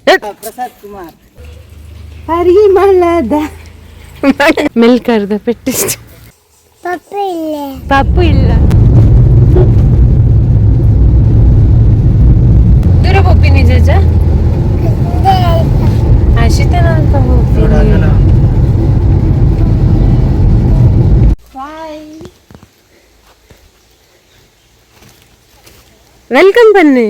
ಪ್ರಸಾದ್ ಕುಮಾರ್ ಪರಿಮಳದ ಮೆಲ್ಕರ್ದ ಪೆಟ್ಟಿಸ್ಟ್ ಪಪ್ಪು ಇಲ್ಲ ದೂರ ಹೋಗ್ತೀನಿ ಜಜ್ಜ ಅಶಿತನ ಅಂತ ಹೋಗ್ತೀನಿ ವೆಲ್ಕಮ್ ಬನ್ನಿ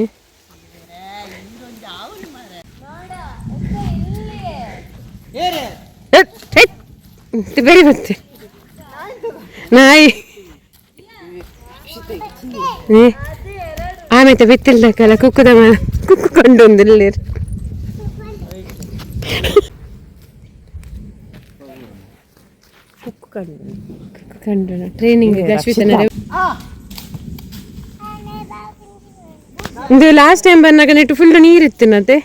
ಬೇರೆ ಗೊತ್ತೆ ನಾಯಿ ಆಮೇಲೆ ಬಿತ್ತಿಲ್ದಕ್ಕಲ್ಲ ಕುಕ್ಕುದ ಕುಕ್ಕು ಕೊಂಡೊಂದಿಲ್ಲ ಕುಕ್ಕು ಕಂಡು ಟ್ರೈನಿಂಗ್ ಇದು ಲಾಸ್ಟ್ ಟೈಮ್ ಬಂದಾಗ ನೆಟ್ಟು ಫುಲ್ ನೀರಿತ್ತು ಮತ್ತೆ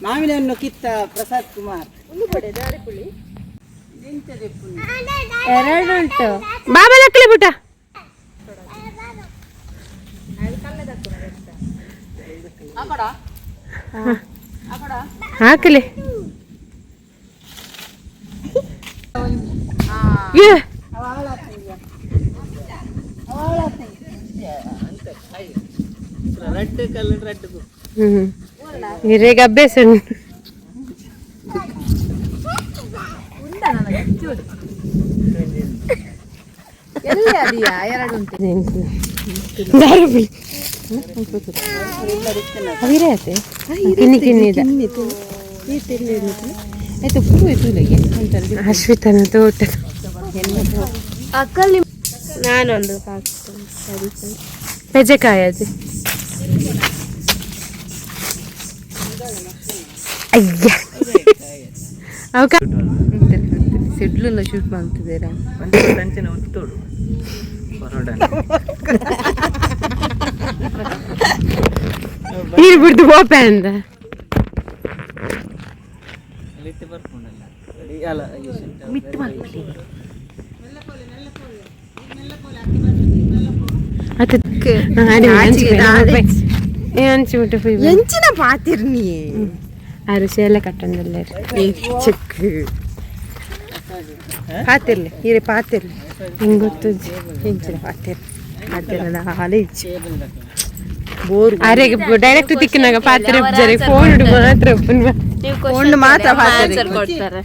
ಮಾವಿನನ್ನು ಕಿತ್ತ ಪ್ರಸಾದ್ ಕುಮಾರ್ ಎರಡುಂಟು ಬಾಬಾ ಲಕ್ಕಲೆ ಪುಟ ಹಾಕಲಿ ಹಿರೇಗ ಅಭ್ಯಾಸ ಅಶ್ವಿತನ ತೋಟ ನಾನೊಂದು ಪೆಜೆಕಾಯಿ ಅದು ಅಯ್ಯ ಸಿಡ್ಲೆಲ್ಲ ಶೂಟ್ ಮಾಡ್ತಿದ್ದೀರಾ ನೀರು ಬಿಡ್ದು ಬೋಪೆ ಅಂದ ಎಂಚಿನ ಪಾತಿರ್ನಿ ಅರಿಸಿ ಎಲ್ಲ ಕಟ್ಟಂದಲ್ಲ ಚೆಕ್ ಪಾತಿರ್ಲಿ ಹೀರೆ ಪಾತಿರ್ಲಿ ಹಿಂಗೆ ಗೊತ್ತು ಹೆಂಚಿನ ಪಾತಿರ್ಲಿ ಅದೆಲ್ಲ ಹಾಲೆ ಬೋರ್ ಅರೆಗೆ ಡೈರೆಕ್ಟ್ ತಿಕ್ಕಿನಾಗ ಪಾತ್ರೆ ಫೋನ್ ಮಾತ್ರ ಕೊಡ್ತಾರೆ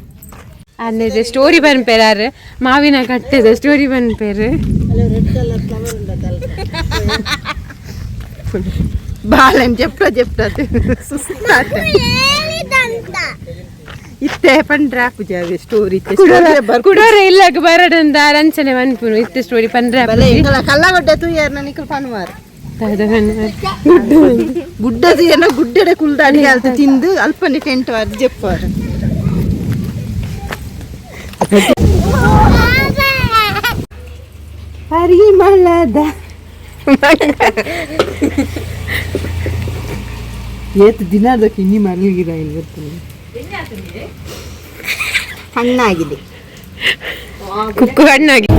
ಅನ್ನದೆ ಸ್ಟೋರಿ ಬನ್ಪೇರಾರು ಮಾವಿನ ಕಟ್ಟೆದ ಸ್ಟೋರಿ ಬನ್ಪೇರು ಬಾಳನ್ ಜಪ್ಟ ಇತ್ತೆ ಪಂಡ್ರಾ ಪೂಜಾವೆ ಸ್ಟೋರಿ ಕುಡೋರ ಇಲ್ಲ ಬರಡಂದ ರಂಚನೆ ಬನ್ಪುನು ಇತ್ತೆ ಸ್ಟೋರಿ ಪಂಡ್ರಾ ಕಲ್ಲಗಡ್ಡೆ ತೂಯಾರ ನನಗೆ ಪನ್ವಾರ ಗುಡ್ಡದು ಏನೋ ಗುಡ್ಡೆಡೆ ಕುಲ್ದಾಡಿ ಅಲ್ತ ತಿಂದು ಅಲ್ಪನೆ ಟೆಂಟ್ ವಾರ ಜಪ್ಪಾರ ಪರಿಮಳದ ಏತು ದಿನದಕ್ಕೆ ಇನ್ನಿ ಮರಳಿಗಿರ ಇಲ್ಲಿ ಬರ್ತೀನಿ ಹಣ್ಣಾಗಿದೆ ಕುಕ್ಕು ಹಣ್ಣಾಗಿದೆ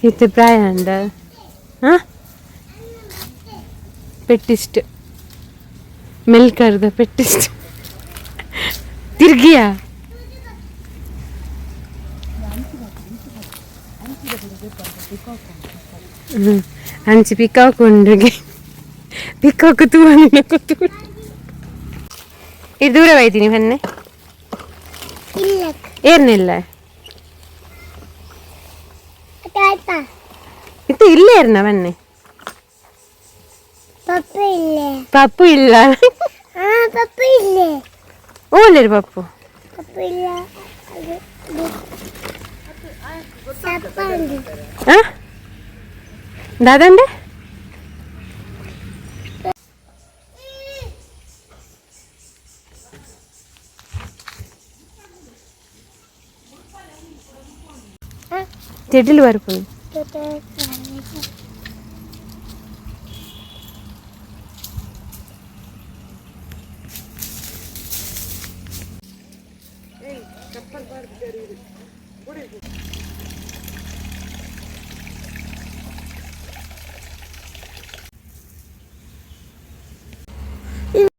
ಇತ್ತು ಪ್ರಾಯ ಅಂದ ಪೆಟ್ಟಿಸ್ಟ್ ಮೆಲ್ಕರ್ದ ಪೆಟ್ಟಿಸ್ಟ್ ತಿರ್ಗಿಯಾ ಅಂಚಿ ಪಿಕಾಕ್ ಉಂಡ್ರಿಗೆ ಪಿಕಾಕ್ ತೂವನ್ನ ಕೂತು ಇದು ದೂರವಾಯ್ತೀನಿ ಮೊನ್ನೆ ಏರ್ನಿಲ್ಲ ಇದು ಇಲ್ಲೇ ಇರ್ನ ಮೊನ್ನೆ ಪಪ್ಪು ಇಲ್ಲ ಓಲಿರ್ ಪಪ್ಪು ದಾದಂಡೆ చెడ్డీలు పడిపోయి